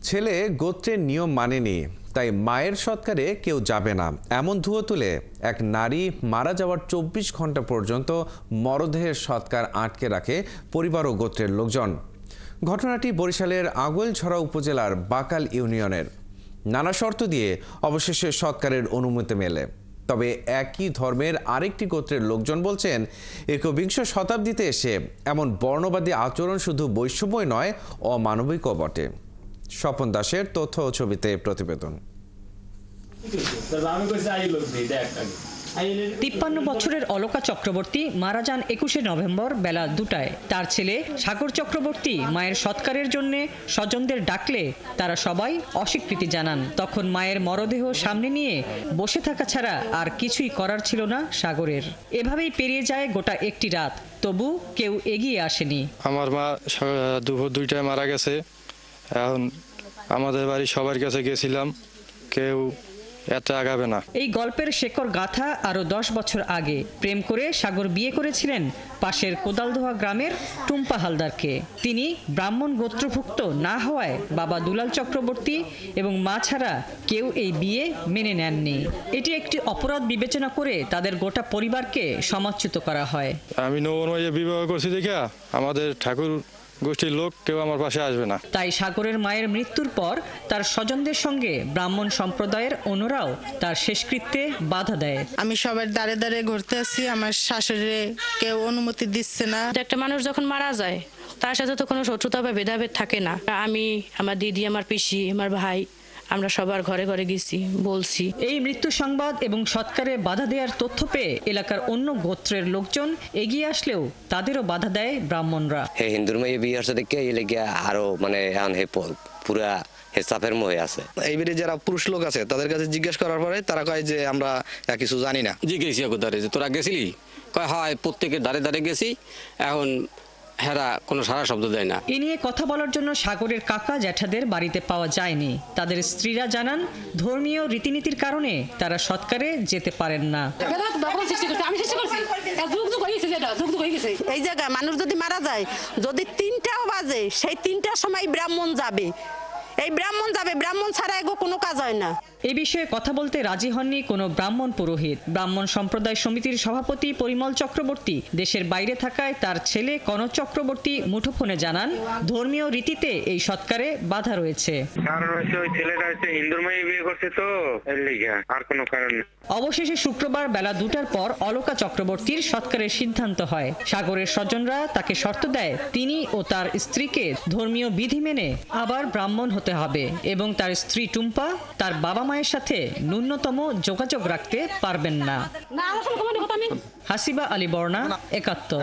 ছেলে গোত্রের নিয়ম মানেনি, তাই মায়ের সৎকারে কেউ যাবে না এমন ধুয়ো তুলে এক নারী মারা যাওয়ার ২৪ ঘন্টা পর্যন্ত মরদেহের সৎকার আটকে রাখে পরিবার ও গোত্রের লোকজন। ঘটনাটি বরিশালের আগৈলঝরা উপজেলার বাকাল ইউনিয়নের। নানা শর্ত দিয়ে অবশেষে সৎকারের অনুমতি মেলে। তবে একই ধর্মের আরেকটি গোত্রের লোকজন বলছেন, একবিংশ শতাব্দীতে এসে এমন বর্ণবাদী আচরণ শুধু বৈষম্যই নয়, অমানবিকও বটে। স্বপন দাসের তথ্য ও ছবিতে প্রতিবেদন। ৫৩ বছরের অলকা চক্রবর্তী মারা যান ২১শে নভেম্বর বেলা ২টায়। তার ছেলে সাগর চক্রবর্তী মায়ের সৎকারের জন্য স্বজনদের ডাকলে তারা সবাই অস্বীকৃতি জানান। তখন মায়ের মরদেহ সামনে নিয়ে বসে থাকা ছাড়া আর কিছুই করার ছিল না সাগরের। এভাবেই পেরিয়ে যায় গোটা একটি রাত, তবু কেউ এগিয়ে আসেনি। আমার মা দুপুর ২টায় মারা গেছে। এখন আমাদের বাড়ি সবার কাছে গেছিলাম, কেউ এত আগাবে না। এই গল্পের শেকড় গাথা আরো ১০ বছর আগে। প্রেম করে সাগর বিয়ে করেছিলেন পাশের কোদালদোহা গ্রামের টুম্পা হালদারকে। তিনি ব্রাহ্মণ গোত্রভুক্ত না হওয়ায় বাবা দুলাল চক্রবর্তী এবং মা ছাড়া কেউ এই বিয়ে মেনে নেননি। এটি একটি অপরাধ বিবেচনা করে তাদের গোটা পরিবারকে সমাজচ্যুত করা হয়। আমি নবময়ে বিবাহ করছি দেখে আমাদের ঠাকুর গোষ্ঠীর লোক কেউ আমার পাশে আসবে না। তাই সাগরের মায়ের মৃত্যুর পর তার স্বজনদের সঙ্গে ব্রাহ্মণ সম্প্রদায়ের অন্যরাও তার শেষকৃত্যে বাধা দেয়। আমি সবার দাঁড়ে দাঁড়িয়ে ঘুরতে আসছি, আমার শাশুড়ি কেউ অনুমতি দিচ্ছে না। একটা মানুষ যখন মারা যায় তার সাথে তো কোনো শত্রুতা বা ভেদাভেদ থাকে না। আমি, আমার দিদি, আমার পিসি, আমার ভাই, আমরা সবার ঘরে ঘরে গেছি, বলছি। এই মৃত্যু সংবাদ এবং সৎকারে বাধা দেওয়ার তথ্য পেয়ে এলাকার অন্য গোত্রের লোকজন এগিয়ে আসলেও তাদেরও বাধা দেয় ব্রাহ্মণরা। হিন্দুর মেয়ে বিয়ে আসতে দেখে আরো পুরা হেসাফের মহে আছে। এইবারে যারা পুরুষ লোক আছে তাদের কাছে জিজ্ঞেস করার পরে তারা কয় যে আমরা কিছু জানি না। জিজ্ঞেস যে তোরা গেছিলি? কয় হয়, প্রত্যেকের দাঁড়ে দাঁড়ে গেছি। এখন হেরা কোনো সারা শব্দ দেয় না। এ নিয়ে কথা বলার জন্য সাগরের কাকা জ্যাঠাদের বাড়িতে পাওয়া যায়নি। তাদের স্ত্রীরা জানান, ধর্মীয় রীতিনীতির কারণে তারা সৎকারে যেতে পারেন না। এই জায়গায় মানুষ যদি মারা যায়, যদি ৩টাও বাজে, সেই ৩টার সময় ব্রাহ্মণ যাবে। এই ব্রাহ্মণ যাবে, ব্রাহ্মণ ছাড়া এগো কোনো কাজ হয় না। এ বিষয়ে কথা বলতে রাজি হননি কোনো ব্রাহ্মণ পুরোহিত। ব্রাহ্মণ সম্প্রদায় সমিতির সভাপতি পরিমল চক্রবর্তী দেশের বাইরে থাকায় তার ছেলে কনক চক্রবর্তী মুঠোফোনে জানান, ধর্মীয় রীতিতে এই সৎকারে বাধা রয়েছে। কারণ হচ্ছে ওই ছেলেটা হচ্ছে হিন্দুর মেয়ে বিয়ে করছে, তো এর লিগা, আর কোনো কারণ নেই। অবশেষে শুক্রবার বেলা ২টার পর অলকা চক্রবর্তীর সৎকারের সিদ্ধান্ত হয়। সাগরের স্বজনরা তাকে শর্ত দেয়, তিনি ও তার স্ত্রীকে ধর্মীয় বিধি মেনে আবার ব্রাহ্মণ হতে হবে এবং তার স্ত্রী টুম্পা তার বাবা মায়ের সাথে ন্যূনতম যোগাযোগ রাখতে পারবেন না। হাসিবা আলী বর্ণা, ৭১।